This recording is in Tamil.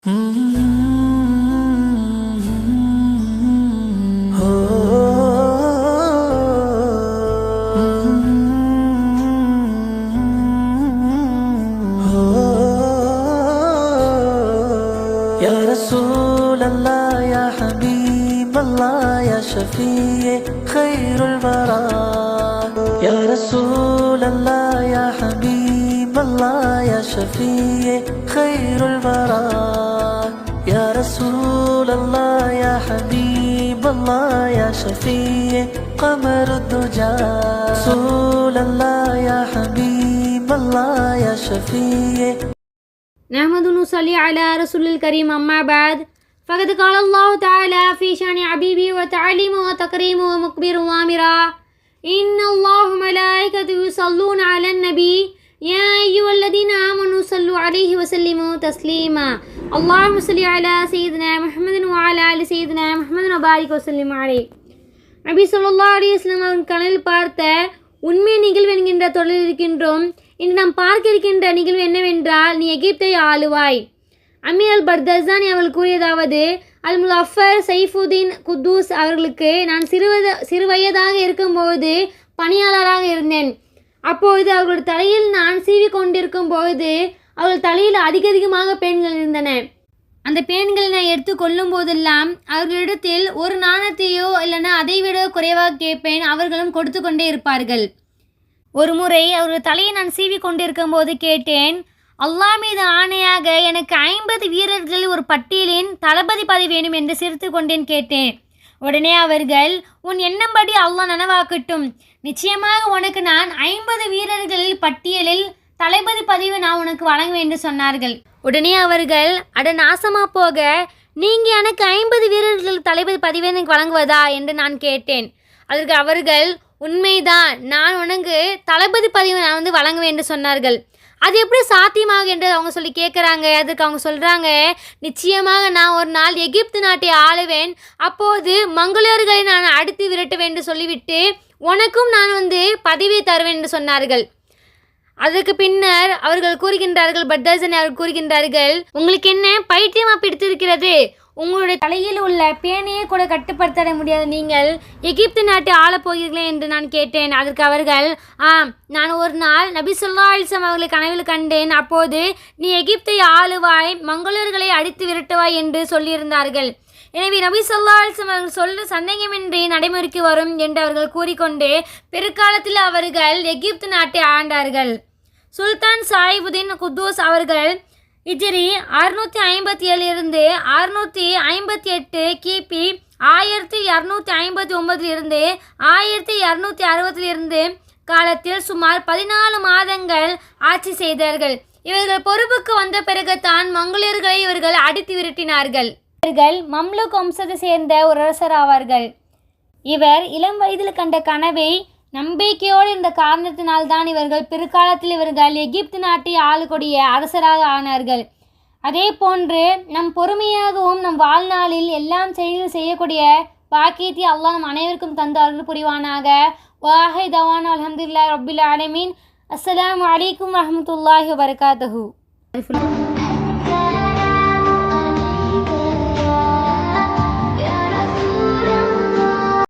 يا رسول الله يا حبيب الله يا شفيع خير البراء يا رسول الله يا حبيب الله يا شفيع خير البراء يا رسول الله يا حبيب الله يا شفيع قمر الدجى رسول الله يا حبيب الله يا شفيع نحمد ونصلي على رسول الكريم أما بعد فقد قال الله تعالى في شأن حبيبه وتعليمه وتكريمه ومكبر وامرا إن الله وملائكته يصلون على النبي يا أيها الذين آمنوا صلوا عليه وسلموا تسليما اللهم صل على سيدنا محمد وعلى آل سيدنا محمد وبارك وسلم عليه நபி ஸல்லல்லாஹு அலைஹி வஸல்லம் அவர்கள் கனவில் பார்த்த உண்மை நிகழ்வு என்கின்ற தொடரில் இருக்கின்றோம். இன்று நாம் பார்க்க இருக்கின்ற நிகழ்வு என்னவென்றால், நீ எகிப்தை ஆளுவாய். அமீர் அல் பர்தஸானி அவர்கள் கூறியதாவது, அல் முலஃபர் சைஃபுதீன் குத்தூஸ் அவர்களுக்கு நான் சிறு வயதாக இருக்கும்போது பணியாளராக இருந்தேன். அப்பொழுது அவர்கள் தலையில் நான் சீவி கொண்டிருக்கும் பொழுது அவர்கள் தலையில் அதிகமாக பேன்கள் இருந்தன. அந்த பேன்களை நான் எடுத்து கொள்ளும் போதெல்லாம் அவர்களிடத்தில் ஒரு நாணயத்தையோ இல்லைன்னா அதைவிட குறைவாக கேட்பேன். அவர்களும் கொடுத்து கொண்டே இருப்பார்கள். ஒரு முறை அவர்கள் தலையை நான் சீவி கொண்டிருக்கும் போது கேட்டேன், அல்லாஹ் மீது ஆணையாக எனக்கு 50 வீரர்கள் ஒரு பட்டியலின் தளபதி பதவி வேணும் என்று சிரித்து கொண்டேன் கேட்டேன். உடனே அவர்கள், உன் எண்ணம்படி அல்லாஹ் நனவாக்கட்டும், நிச்சயமாக உனக்கு நான் 50 வீரர்களில் பட்டியலில் தளபதி பதவி நான் உனக்கு வழங்குவேன் என்று சொன்னார்கள். உடனே அவர்கள், அட நாசமா போக, நீங்கள் எனக்கு 50 வீரர்கள் தளபதி பதவி எனக்கு வழங்குவதா என்று நான் கேட்டேன். அதற்கு அவர்கள், உண்மைதான், நான் உனக்கு தளபதி பதவி நான் வழங்குவேன் என்று சொன்னார்கள். அது எப்படி சாத்தியமாக என்று அவங்க சொல்லி கேட்குறாங்க. அதுக்கு அவங்க சொல்கிறாங்க, நிச்சயமாக நான் ஒரு நாள் எகிப்து நாட்டை ஆளுவேன். அப்போது மங்கோலியர்களை நான் அடித்து விரட்டுவேன் என்று சொல்லிவிட்டு உனக்கும் நான் பதவியை தருவேன் என்று சொன்னார்கள். அதற்கு பின்னர் அவர்கள் கூறுகின்றார்கள், பர்தஸானி அவர்கள் கூறுகின்றார்கள், உங்களுக்கு என்ன பைத்தியமாக பிடித்திருக்கிறது? உங்களுடைய தலையில் உள்ள பேனையை கூட கட்டுப்படுத்த முடியாத நீங்கள் எகிப்து நாட்டை ஆளப்போகிறீர்களே என்று நான் கேட்டேன். அதற்கு அவர்கள், நான் ஒரு நாள் நபி ஸல்லல்லாஹு அலைஹி வஸல்லம் அவர்களை கனவில் கண்டேன். அப்போது நீ எகிப்தை ஆளுவாய், மங்கோலியர்களை அடித்து விரட்டுவாய் என்று சொல்லியிருந்தார்கள். எனவே நபி ஸல்லல்லாஹு அலைஹி வஸல்லம் அவர்கள் சொல்ல சந்தேகமின்றி நடைமுறைக்கு வரும் என்று அவர்கள் கூறிக்கொண்டு பிற்காலத்தில் அவர்கள் எகிப்து நாட்டை ஆண்டார்கள். சுல்தான் சாயிபுதீன் குத்தூஸ் அவர்கள் ஹிஜ்ரி 657 இருந்து 658 கிபி 1259 இருந்து 1260 காலத்தில் சுமார் 14 மாதங்கள் ஆட்சி செய்தார்கள். இவர்கள் பொறுப்புக்கு வந்த பிறகுதான் மங்கோலியர்களை இவர்கள் அடித்து விரட்டினார்கள். இவர்கள் மம்லுக் வம்சத்தை சேர்ந்த ஒரு அரசர் ஆவார்கள். இவர் இளம் வயதில் கண்ட கனவை நம்பிக்கையோடு இருந்த காரணத்தினால்தான் இவர்கள் பிற்காலத்தில் இவர்கள் எகிப்து நாட்டை ஆளக்கூடிய அரசராக ஆனார்கள். அதே போன்று நம் பொறுமையாகவும் நம் வாழ்நாளில் எல்லாம் செய்யக்கூடிய பாக்கியத்தை அல்லாஹ் நம் அனைவருக்கும் தந்து அருள் புரிவானாக. வாஹி தவான் அல்ஹம்துலில்லாஹி ரப்பில் ஆலமீன். அஸ்ஸலாமு அலைக்கும் வரஹ்மத்துல்லாஹி வபரகாத்துஹு.